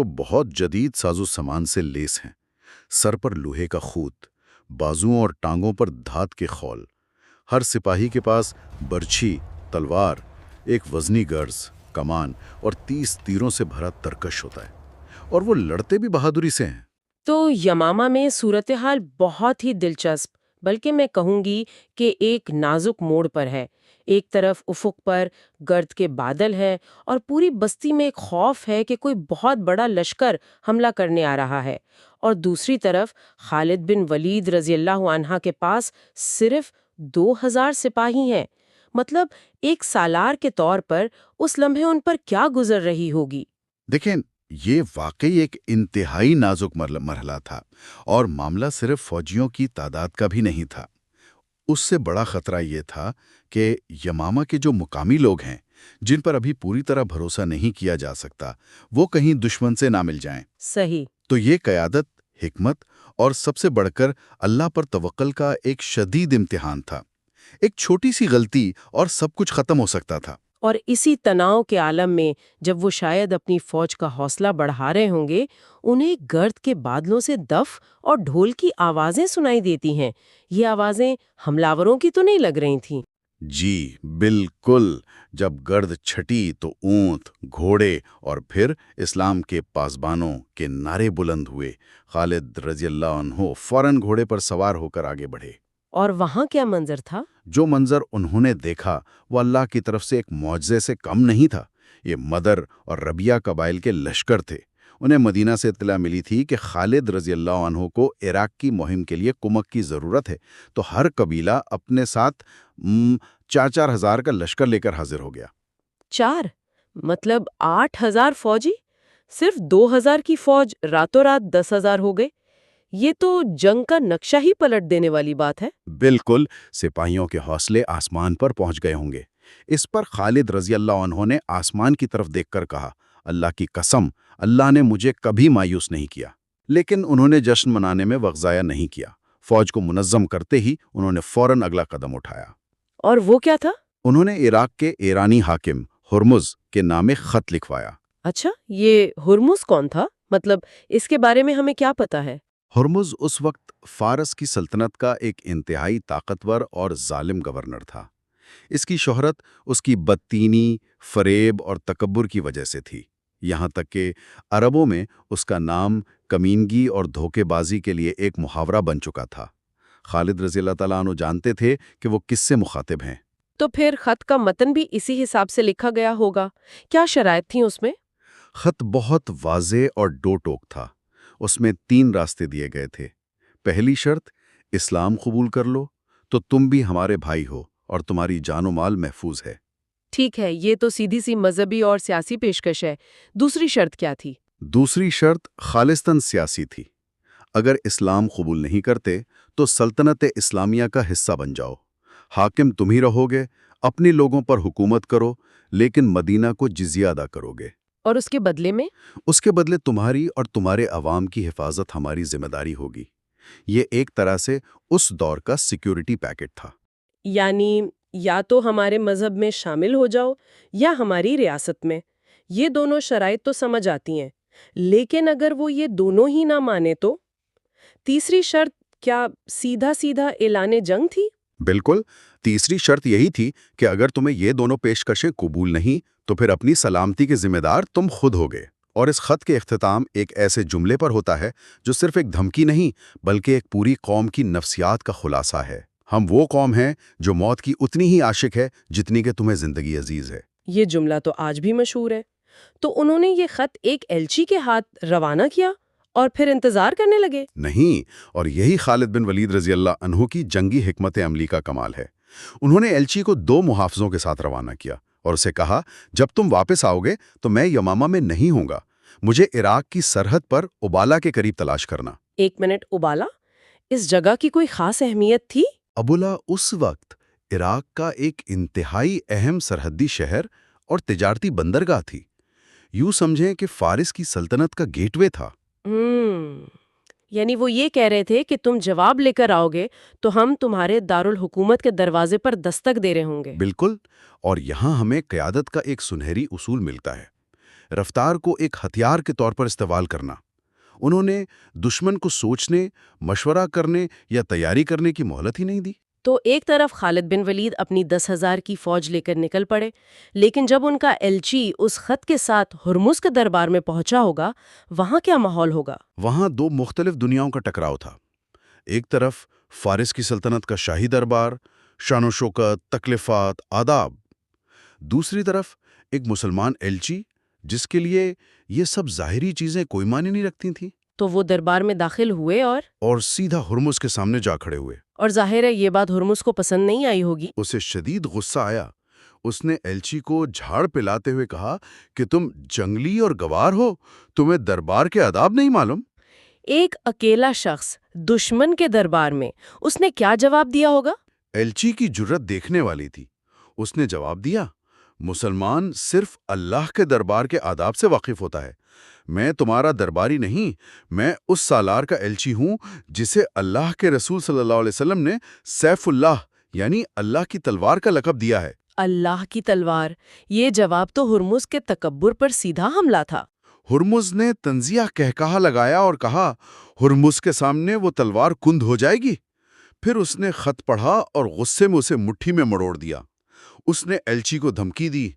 تو بہت جدید سازو سامان سے لیس ہیں۔ سر پر لوہے کا خوت، بازوؤں اور ٹانگوں پر دھات کے خول۔ ہر سپاہی کے پاس برچھی، تلوار، ایک وزنی گرز، کمان اور 30 تیروں سے بھرا ترکش ہوتا ہے، اور وہ لڑتے بھی بہادری سے ہیں۔ تو یمامہ میں صورتحال بہت ہی دلچسپ، بلکہ میں کہوں گی کہ ایک نازک موڑ پر ہے۔ ایک طرف افق پر گرد کے بادل ہے اور پوری بستی میں ایک خوف ہے کہ کوئی بہت بڑا لشکر حملہ کرنے آ رہا ہے، اور دوسری طرف خالد بن ولید رضی اللہ عنہ کے پاس صرف 2000 سپاہی ہیں۔ مطلب ایک سالار کے طور پر اس لمحے ان پر کیا گزر رہی ہوگی؟ دیکھیں، یہ واقعی ایک انتہائی نازک مرحلہ تھا، اور معاملہ صرف فوجیوں کی تعداد کا بھی نہیں تھا۔ اس سے بڑا خطرہ یہ تھا کہ یمامہ کے جو مقامی لوگ ہیں، جن پر ابھی پوری طرح بھروسہ نہیں کیا جا سکتا، وہ کہیں دشمن سے نہ مل جائیں۔ صحیح۔ تو یہ قیادت، حکمت اور سب سے بڑھ کر اللہ پر توکل کا ایک شدید امتحان تھا۔ ایک چھوٹی سی غلطی اور سب کچھ ختم ہو سکتا تھا۔ اور اسی تناؤ کے عالم میں جب وہ شاید اپنی فوج کا حوصلہ بڑھا رہے ہوں گے، انہیں گرد کے بادلوں سے دف اور ڈھول کی آوازیں سنائی دیتی ہیں۔ یہ آوازیں حملاوروں کی تو نہیں لگ رہی تھیں؟ جی بالکل، جب گرد چھٹی تو اونٹ، گھوڑے اور پھر اسلام کے پاسبانوں کے نعرے بلند ہوئے۔ خالد رضی اللہ عنہ فوراً گھوڑے پر سوار ہو کر آگے بڑھے۔ اور وہاں کیا منظر تھا؟ جو منظر انہوں نے دیکھا وہ اللہ کی طرف سے ایک معجزے سے کم نہیں تھا۔ یہ مدر اور ربیہ قبائل کے لشکر تھے۔ انہیں مدینہ سے اطلاع ملی تھی کہ خالد رضی اللہ عنہ کو عراق کی مہم کے لیے کمک کی ضرورت ہے، تو ہر قبیلہ اپنے ساتھ 4,000 کا لشکر لے کر حاضر ہو گیا۔ 4؟ مطلب 8000 فوجی؟ صرف 2000 کی فوج راتوں رات 10,000 ہو گئے؟ یہ تو جنگ کا نقشہ ہی پلٹ دینے والی بات ہے۔ بالکل، سپاہیوں کے حوصلے آسمان پر پہنچ گئے ہوں گے۔ اس پر خالد رضی اللہ عنہ نے آسمان کی طرف دیکھ کر کہا، اللہ کی قسم، اللہ نے مجھے کبھی مایوس نہیں کیا۔ لیکن انہوں نے جشن منانے میں وقت ضائع نہیں کیا۔ فوج کو منظم کرتے ہی انہوں نے فوراً اگلا قدم اٹھایا۔ اور وہ کیا تھا؟ انہوں نے عراق کے ایرانی حاکم ہرمز کے نام ایک خط لکھوایا۔ اچھا، یہ ہرمز کون تھا؟ مطلب اس کے بارے میں ہمیں کیا پتا ہے؟ ہرمز اس وقت فارس کی سلطنت کا ایک انتہائی طاقتور اور ظالم گورنر تھا۔ اس کی شہرت اس کی بدتینی، فریب اور تکبر کی وجہ سے تھی، یہاں تک کہ عربوں میں اس کا نام کمینگی اور دھوکے بازی کے لیے ایک محاورہ بن چکا تھا۔ خالد رضی اللہ تعالیٰ عنہ جانتے تھے کہ وہ کس سے مخاطب ہیں۔ تو پھر خط کا متن بھی اسی حساب سے لکھا گیا ہوگا۔ کیا شرائط تھیں اس میں؟ خط بہت واضح اور ڈو ٹوک تھا۔ اس میں 3 راستے دیے گئے تھے۔ پہلی شرط، اسلام قبول کر لو تو تم بھی ہمارے بھائی ہو اور تمہاری جان و مال محفوظ ہے۔ ٹھیک ہے، یہ تو سیدھی سی مذہبی اور سیاسی پیشکش ہے۔ دوسری شرط کیا تھی؟ دوسری شرط خالصتاً سیاسی تھی۔ اگر اسلام قبول نہیں کرتے تو سلطنت اسلامیہ کا حصہ بن جاؤ، حاکم تم ہی رہو گے، اپنے لوگوں پر حکومت کرو، لیکن مدینہ کو جزیہ ادا کرو گے۔ اور اس کے بدلے میں؟ اس کے بدلے تمہاری اور تمہارے عوام کی حفاظت ہماری ذمہ داری ہوگی۔ یہ ایک طرح سے اس دور کا سیکیورٹی پیکٹ تھا۔ یعنی یا تو ہمارے مذہب میں شامل ہو جاؤ یا ہماری ریاست میں۔ یہ دونوں شرائط تو سمجھ آتی ہیں، لیکن اگر وہ یہ دونوں ہی نہ مانے تو؟ تیسری شرط کیا سیدھا سیدھا اعلان جنگ تھی؟ بالکل، تیسری شرط یہی تھی کہ اگر تمہیں یہ دونوں پیشکشیں قبول نہیں تو پھر اپنی سلامتی کے ذمہ دار تم خود ہوگے۔ اور اس خط کے اختتام ایک ایسے جملے پر ہوتا ہے جو صرف ایک دھمکی نہیں بلکہ ایک پوری قوم کی نفسیات کا خلاصہ ہے۔ ہم وہ قوم ہیں جو موت کی اتنی ہی عاشق ہے جتنی کہ تمہیں زندگی عزیز ہے۔ یہ جملہ تو آج بھی مشہور ہے۔ تو انہوں نے یہ خط ایک ایلچی کے ہاتھ روانہ کیا اور پھر انتظار کرنے لگے؟ نہیں، اور یہی خالد بن ولید رضی اللہ عنہ کی جنگی حکمت عملی کا کمال ہے۔ انہوں نے ایلچی کو 2 محافظوں کے ساتھ روانہ کیا اور اسے کہا، جب تم واپس آؤ گے تو میں یمامہ میں نہیں ہوں گا، مجھے عراق کی سرحد پر ابالا کے قریب تلاش کرنا۔ 1 منٹ، ابالا؟ اس جگہ کی کوئی خاص اہمیت تھی؟ ابولا اس وقت عراق کا ایک انتہائی اہم سرحدی شہر اور تجارتی بندرگاہ تھی۔ یوں سمجھیں کہ فارس کی سلطنت کا گیٹ وے تھا۔ یعنی وہ یہ کہہ رہے تھے کہ تم جواب لے کر آؤ گے تو ہم تمہارے دارالحکومت کے دروازے پر دستک دے رہے ہوں گے۔ بالکل، اور یہاں ہمیں قیادت کا ایک سنہری اصول ملتا ہے۔ رفتار کو ایک ہتھیار کے طور پر استعمال کرنا۔ انہوں نے دشمن کو سوچنے، مشورہ کرنے یا تیاری کرنے کی مہلت ہی نہیں دی۔ تو ایک طرف خالد بن ولید اپنی 10,000 کی فوج لے کر نکل پڑے، لیکن جب ان کا ایلچی اس خط کے ساتھ ہرمز کے دربار میں پہنچا ہوگا، وہاں کیا ماحول ہوگا؟ وہاں دو مختلف دنیاؤں کا ٹکراؤ تھا۔ ایک طرف فارس کی سلطنت کا شاہی دربار، شان و شوکت، تکلیفات، آداب۔ دوسری طرف ایک مسلمان ایلچی جس کے لیے یہ سب ظاہری چیزیں کوئی معنی نہیں رکھتی تھیں، تو وہ دربار میں داخل ہوئے اور سیدھا ہرمز کے سامنے جا کھڑے ہوئے۔ اور ظاہر ہے یہ بات ہرمز کو پسند نہیں آئی ہوگی۔ اسے شدید غصہ آیا۔ اس نے ایلچی کو جھاڑ پلاتے ہوئے کہا کہ تم جنگلی اور گوار ہو، تمہیں دربار کے آداب نہیں معلوم؟ ایک اکیلا شخص دشمن کے دربار میں، اس نے کیا جواب دیا ہوگا؟ ایلچی کی جرت دیکھنے والی تھی۔ اس نے جواب دیا، مسلمان صرف اللہ کے دربار کے آداب سے واقف ہوتا ہے۔ میں تمہارا درباری نہیں، میں اس سالار کا ایلچی ہوں جسے اللہ کے رسول صلی اللہ علیہ وسلم نے سیف اللہ یعنی اللہ کی تلوار کا لقب دیا ہے۔ اللہ کی تلوار، یہ جواب تو ہرمز کے تکبر پر سیدھا حملہ تھا۔ ہرمز نے طنزیہ کہکہا لگایا اور کہا، ہرمز کے سامنے وہ تلوار کند ہو جائے گی۔ پھر اس نے خط پڑھا اور غصے میں اسے مٹھی میں مڑوڑ دیا۔ اس نے ایلچی کو دھمکی دی،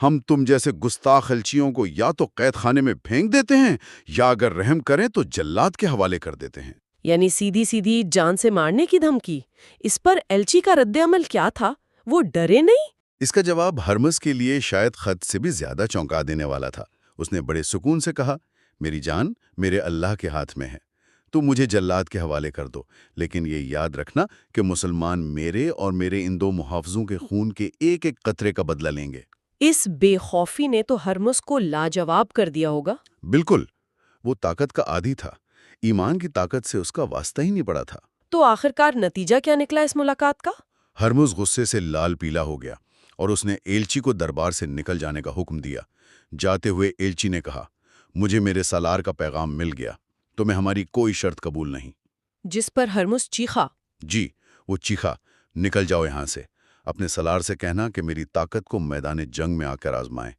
ہم تم جیسے گستاخ ایلچیوں کو یا تو قید خانے میں پھینک دیتے ہیں یا اگر رحم کریں تو جلاد کے حوالے کر دیتے ہیں۔ یعنی سیدھی سیدھی جان سے مارنے کی دھمکی۔ اس پر ایلچی کا رد عمل کیا تھا؟ وہ ڈرے نہیں؟ اس کا جواب ہرمز کے لیے شاید خط سے بھی زیادہ چونکا دینے والا تھا۔ اس نے بڑے سکون سے کہا، میری جان میرے اللہ کے ہاتھ میں ہے، تو مجھے جلاد کے حوالے کر دو، لیکن یہ یاد رکھنا کہ مسلمان میرے اور میرے ان دو محافظوں کے خون کے ایک ایک قطرے کا بدلہ لیں گے۔ اس بے خوفی نے تو ہرمز کو لاجواب کر دیا ہوگا۔ بالکل، وہ طاقت کا عادی تھا، ایمان کی طاقت سے اس کا واسطہ ہی نہیں پڑا تھا۔ تو آخرکار نتیجہ کیا نکلا اس ملاقات کا؟ ہرمز غصے سے لال پیلا ہو گیا اور اس نے ایلچی کو دربار سے نکل جانے کا حکم دیا۔ جاتے ہوئے ایلچی نے کہا، مجھے میرے سالار کا پیغام مل گیا، تمہیں ہماری کوئی شرط قبول نہیں۔ جس پر ہرمز چیخا، جی، وہ چیخا، نکل جاؤ یہاں سے، اپنے سالار سے کہنا کہ میری طاقت کو میدان جنگ میں آ کر آزمائیں۔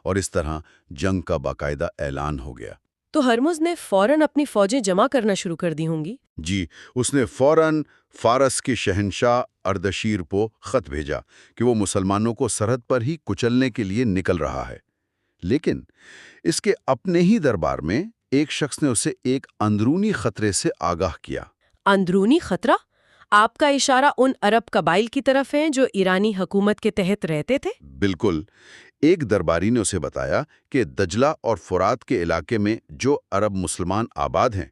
اور اس طرح جنگ کا باقاعدہ اعلان ہو گیا۔ تو ہرمز نے فوراً اپنی فوجیں جمع کرنا شروع کر دی ہوں گی۔ جی، اس نے فوراً فارس کے شہنشاہ اردشیر کو خط بھیجا کہ وہ مسلمانوں کو سرحد پر ہی کچلنے کے لیے نکل رہا ہے۔ لیکن اس کے اپنے ہی دربار میں ایک شخص نے اسے ایک اندرونی خطرے سے آگاہ کیا۔ اندرونی خطرہ؟ آپ کا اشارہ ان عرب قبائل کی طرف ہے جو ایرانی حکومت کے تحت رہتے تھے؟ بالکل، ایک درباری نے اسے بتایا کہ دجلہ اور فرات کے علاقے میں جو عرب مسلمان آباد ہیں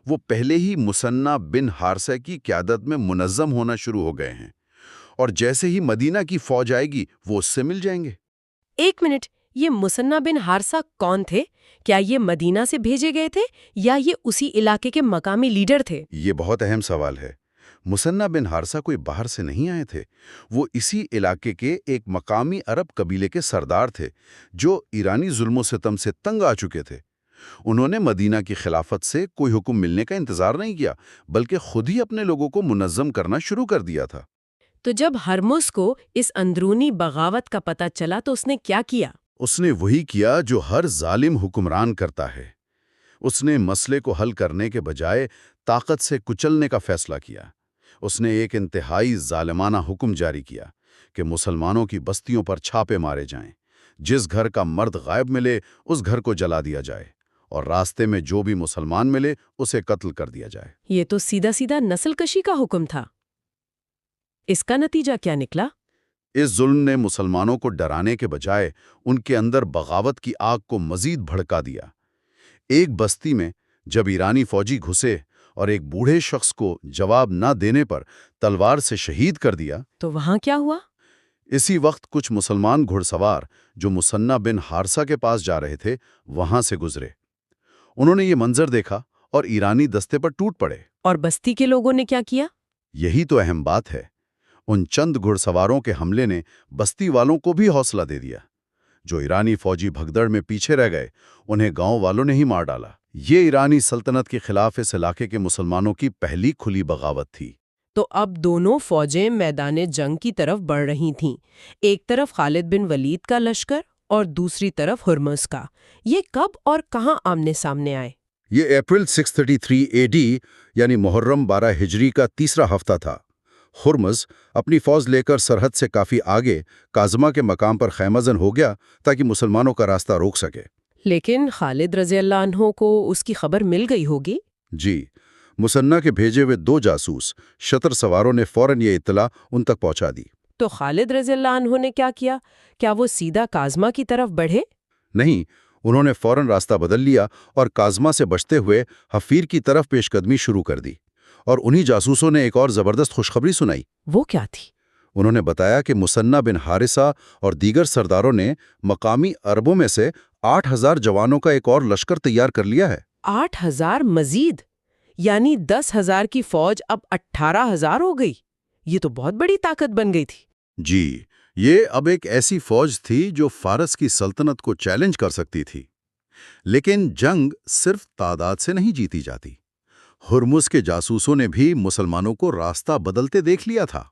وہ پہلے ہی مثنیٰ بن حارثہ کی قیادت میں منظم ہونا شروع ہو گئے ہیں، اور جیسے ہی مدینہ کی فوج آئے گی وہ اس سے مل جائیں گے۔ ایک منٹ، یہ مثنیٰ بن حارثہ کون تھے؟ کیا یہ مدینہ سے بھیجے گئے تھے یا یہ اسی علاقے کے مقامی لیڈر تھے؟ یہ بہت اہم سوال ہے۔ مثنیٰ بن حارثہ کوئی باہر سے نہیں آئے تھے، وہ اسی علاقے کے ایک مقامی عرب قبیلے کے سردار تھے جو ایرانی ظلم و ستم سے تنگ آ چکے تھے۔ انہوں نے مدینہ کی خلافت سے کوئی حکم ملنے کا انتظار نہیں کیا، بلکہ خود ہی اپنے لوگوں کو منظم کرنا شروع کر دیا تھا۔ تو جب ہرمز کو اس اندرونی بغاوت کا پتہ چلا تو اس نے کیا کیا؟ اس نے وہی کیا جو ہر ظالم حکمران کرتا ہے۔ اس نے مسئلے کو حل کرنے کے بجائے طاقت سے کچلنے کا فیصلہ کیا۔ اس نے ایک انتہائی ظالمانہ حکم جاری کیا کہ مسلمانوں کی بستیوں پر چھاپے مارے جائیں، جس گھر کا مرد غائب ملے اس گھر کو جلا دیا جائے، اور راستے میں جو بھی مسلمان ملے اسے قتل کر دیا جائے۔ یہ تو سیدھا سیدھا نسل کشی کا حکم تھا۔ اس کا نتیجہ کیا نکلا؟ اس ظلم نے مسلمانوں کو ڈرانے کے بجائے ان کے اندر بغاوت کی آگ کو مزید بھڑکا دیا۔ ایک بستی میں جب ایرانی فوجی گھسے اور ایک بوڑھے شخص کو جواب نہ دینے پر تلوار سے شہید کر دیا، تو وہاں کیا ہوا؟ اسی وقت کچھ مسلمان گھڑ سوار جو مثنیٰ بن حارثہ کے پاس جا رہے تھے وہاں سے گزرے۔ انہوں نے یہ منظر دیکھا اور ایرانی دستے پر ٹوٹ پڑے۔ اور بستی کے لوگوں نے کیا کیا؟ یہی تو اہم بات ہے۔ ان چند گھڑ سواروں کے حملے نے بستی والوں کو بھی حوصلہ دے دیا۔ جو ایرانی فوجی بھگدڑ میں پیچھے رہ گئے انہیں گاؤں والوں نے ہی مار ڈالا۔ یہ ایرانی سلطنت کے خلاف اس علاقے کے مسلمانوں کی پہلی کھلی بغاوت تھی۔ تو اب دونوں فوجیں میدان جنگ کی طرف بڑھ رہی تھیں، ایک طرف خالد بن ولید کا لشکر اور دوسری طرف ہرمز کا، یہ کب اور کہاں آمنے سامنے آئے؟ یہ اپریل 633 اے ڈی یعنی محرم 12 ہجری کا تیسرا ہفتہ تھا۔ ہرمز اپنی فوج لے کر سرحد سے کافی آگے کاظمہ کے مقام پر خیمہ زن ہو گیا تاکہ مسلمانوں کا راستہ روک سکے۔ لیکن خالد رضی اللہ عنہ کو اس کی خبر مل گئی ہوگی؟ جی، مسنہ کے بھیجے ہوئے 2 جاسوس شتر سواروں نے فوراً یہ اطلاع ان تک پہنچا دی۔ تو خالد رضی اللہ عنہ نے کیا کیا؟ کیا وہ سیدھا کاظمہ کی طرف بڑھے؟ نہیں، انہوں نے فوراً راستہ بدل لیا اور کاظمہ سے بچتے ہوئے حفیر کی طرف پیش قدمی شروع کر دی، اور انہی جاسوسوں نے ایک اور زبردست خوشخبری سنائی۔ وہ کیا تھی؟ انہوں نے بتایا کہ مسنہ بن حارثہ اور دیگر سرداروں نے مقامی عربوں میں سے 8,000 جوانوں کا ایک اور لشکر تیار کر لیا ہے۔ 8,000 مزید؟ یعنی 10,000 کی فوج اب 18,000 ہو گئی؟ یہ تو بہت بڑی طاقت بن گئی تھی۔ جی، یہ اب ایک ایسی فوج تھی جو فارس کی سلطنت کو چیلنج کر سکتی تھی۔ لیکن جنگ صرف تعداد سے نہیں جیتی جاتی۔ ہرمز کے جاسوسوں نے بھی مسلمانوں کو راستہ بدلتے دیکھ لیا تھا۔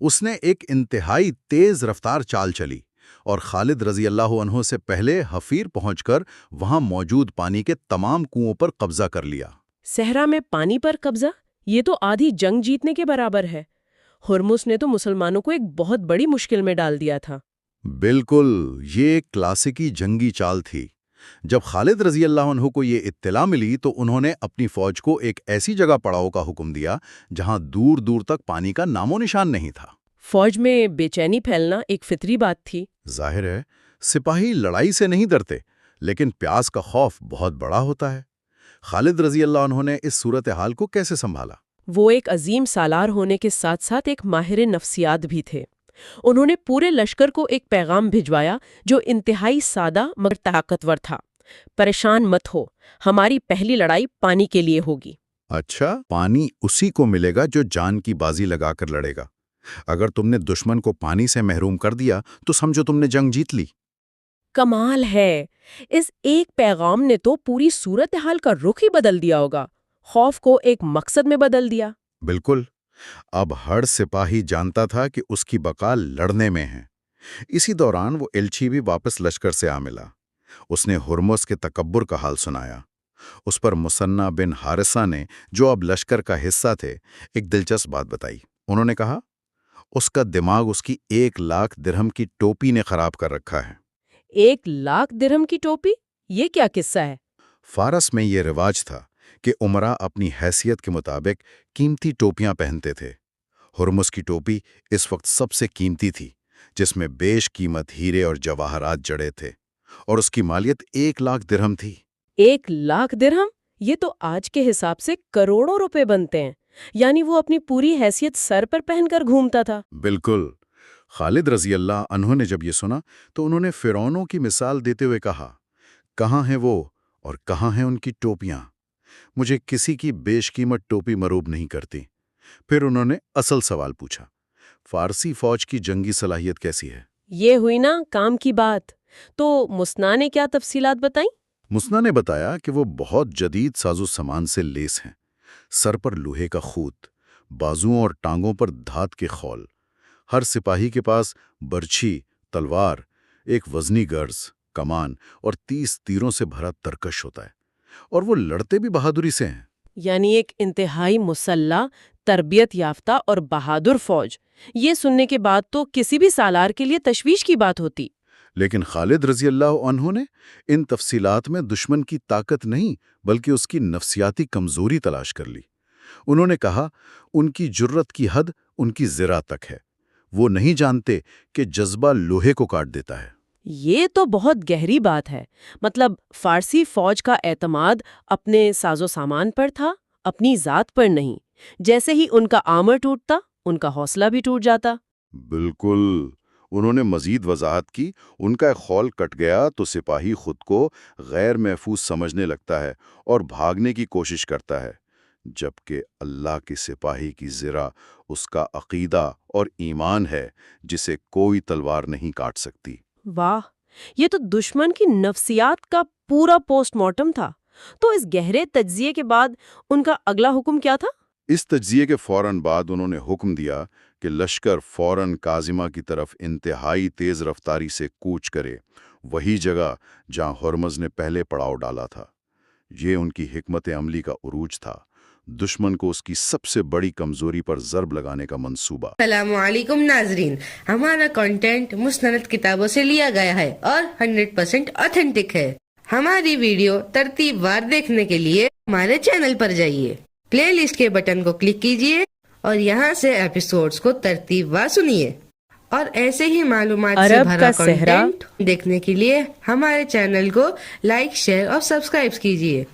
اس نے ایک انتہائی تیز رفتار چال چلی اور خالد رضی اللہ عنہ سے پہلے حفیر پہنچ کر وہاں موجود پانی کے تمام کنوؤں پر قبضہ کر لیا۔ صحرا میں پانی پر قبضہ؟ یہ تو آدھی جنگ جیتنے کے برابر ہے۔ ہرمز نے تو مسلمانوں کو ایک بہت بڑی مشکل میں ڈال دیا تھا۔ بالکل، یہ ایک کلاسیکی جنگی چال تھی۔ جب خالد رضی اللہ عنہ کو یہ اطلاع ملی تو انہوں نے اپنی فوج کو ایک ایسی جگہ پڑاؤ کا حکم دیا جہاں دور دور تک پانی کا نام و نشان نہیں تھا۔ فوج میں بے چینی پھیلنا ایک فطری بات تھی۔ ظاہر ہے، سپاہی لڑائی سے نہیں ڈرتے، لیکن پیاس کا خوف بہت بڑا ہوتا ہے۔ خالد رضی اللہ عنہ نے اس صورتحال کو کیسے سنبھالا؟ وہ ایک عظیم سالار ہونے کے ساتھ ساتھ ایک ماہر نفسیات بھی تھے۔ انہوں نے پورے لشکر کو ایک پیغام بھجوایا جو انتہائی سادہ مگر طاقتور تھا۔ پریشان مت ہو، ہماری پہلی لڑائی پانی کے لیے ہوگی۔ اچھا، پانی اسی کو ملے گا جو جان کی بازی لگا کر لڑے گا۔ اگر تم نے دشمن کو پانی سے محروم کر دیا تو سمجھو تم نے جنگ جیت لی۔ کمال ہے، اس ایک پیغام نے تو پوری صورتحال کا رخ ہی بدل دیا ہوگا، خوف کو ایک مقصد میں بدل دیا۔ بالکل، اب ہر سپاہی جانتا تھا کہ اس کی بقا لڑنے میں ہے۔ اسی دوران وہ ایلچی بھی واپس لشکر سے آ ملا۔ اس نے ہرمز کے تکبر کا حال سنایا۔ اس پر مسنہ بن حارثہ نے، جو اب لشکر کا حصہ تھے، ایک دلچسپ بات بتائی۔ انہوں نے کہا، اس کا دماغ اس کی 1,00,000 درہم کی ٹوپی نے خراب کر رکھا ہے۔ 1,00,000 درہم کی ٹوپی؟ یہ کیا قصہ ہے؟ فارس میں یہ رواج تھا کہ امراء اپنی حیثیت کے مطابق قیمتی ٹوپیاں پہنتے تھے۔ ہرمز کی ٹوپی اس وقت سب سے قیمتی تھی، جس میں بیش قیمت ہیرے اور جواہرات جڑے تھے، اور اس کی مالیت 1,00,000 درہم تھی۔ 1,00,000 درہم؟ یہ تو آج کے حساب سے کروڑوں روپے بنتے ہیں۔ یعنی وہ اپنی پوری حیثیت سر پر پہن کر گھومتا تھا۔ بالکل۔ خالد رضی اللہ عنہ نے جب یہ سنا تو انہوں نے فرعونوں کی مثال دیتے ہوئے کہا، کہاں ہیں وہ اور کہاں ہیں ان کی ٹوپیاں؟ مجھے کسی کی بیش قیمت ٹوپی مروب نہیں کرتی۔ پھر انہوں نے اصل سوال پوچھا، فارسی فوج کی جنگی صلاحیت کیسی ہے؟ یہ ہوئی نا کام کی بات۔ تو مسنا نے کیا تفصیلات بتائیں؟ مسنا نے بتایا کہ وہ بہت جدید ساز و سامان سے لیس ہیں۔ سر پر لوہے کا خوت، بازوؤں اور ٹانگوں پر دھات کے خول۔ ہر سپاہی کے پاس برچھی، تلوار، ایک وزنی گرز، کمان اور 30 تیروں سے بھرا ترکش ہوتا ہے، اور وہ لڑتے بھی بہادری سے ہیں۔ یعنی ایک انتہائی مسلح، تربیت یافتہ اور بہادر فوج۔ یہ سننے کے بعد تو کسی بھی سالار کے لیے تشویش کی بات ہوتی۔ لیکن خالد رضی اللہ عنہ نے ان تفصیلات میں دشمن کی طاقت نہیں بلکہ اس کی نفسیاتی کمزوری تلاش کر لی۔ انہوں نے کہا، ان کی جرت کی حد ان کی ذرا تک ہے۔ وہ نہیں جانتے کہ جذبہ لوہے کو کاٹ دیتا ہے۔ یہ تو بہت گہری بات ہے۔ مطلب فارسی فوج کا اعتماد اپنے ساز و سامان پر تھا، اپنی ذات پر نہیں۔ جیسے ہی ان کا آرمر ٹوٹتا، ان کا حوصلہ بھی ٹوٹ جاتا۔ بالکل۔ انہوں نے مزید وضاحت کی، ان کا خول کٹ گیا تو سپاہی خود کو غیر محفوظ سمجھنے لگتا ہے اور بھاگنے کی کوشش کرتا ہے، جبکہ اللہ کے سپاہی کی زرہ اس کا عقیدہ اور ایمان ہے جسے کوئی تلوار نہیں کاٹ سکتی۔ واہ، یہ تو دشمن کی نفسیات کا پورا پوسٹ مارٹم تھا۔ تو اس گہرے تجزیے کے بعد ان کا اگلا حکم کیا تھا؟ اس تجزیے کے فوراً بعد انہوں نے حکم دیا کہ لشکر فوراً کاظمہ کی طرف انتہائی تیز رفتاری سے کوچ کرے۔ وہی جگہ جہاں ہرمز نے پہلے پڑاؤ ڈالا تھا۔ یہ ان کی حکمت عملی کا عروج تھا، دشمن کو اس کی سب سے بڑی کمزوری پر ضرب لگانے کا منصوبہ۔ السلام علیکم ناظرین، ہمارا کنٹینٹ مستند کتابوں سے لیا گیا ہے اور 100% آتھینٹک ہے۔ ہماری ویڈیو ترتیب وار دیکھنے کے لیے ہمارے چینل پر جائیے، پلے لسٹ کے بٹن کو کلک کیجیے اور یہاں سے ایپیسوڈز کو ترتیب وار سنیے۔ اور ایسے ہی معلومات سے عرب بھرا کا صحرا کنٹینٹ دیکھنے کے لیے ہمارے چینل کو لائک، شیئر اور سبسکرائب کیجیے۔